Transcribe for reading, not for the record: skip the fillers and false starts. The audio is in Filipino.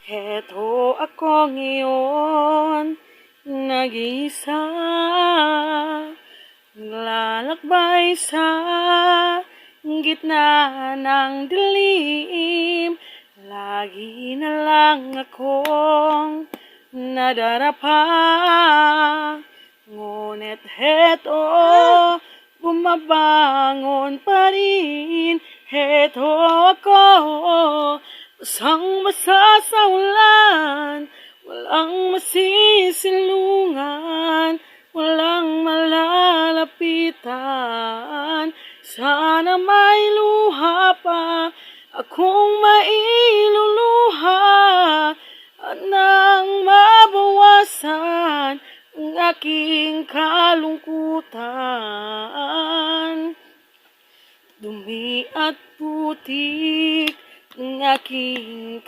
Heto ako ngayon, nag-iisa, naglalakbay sa gitna ng dilim. Lagi na lang akong nadarapa, ngunit heto, bumabangon pa rin. Heto ako, basang-basa sa ulan, walang masisilungan, walang malalapitan. Sana may luha pa akong mailuluha, at nang mabawasan ang aking kalungkutan. Dumi at putik ng aking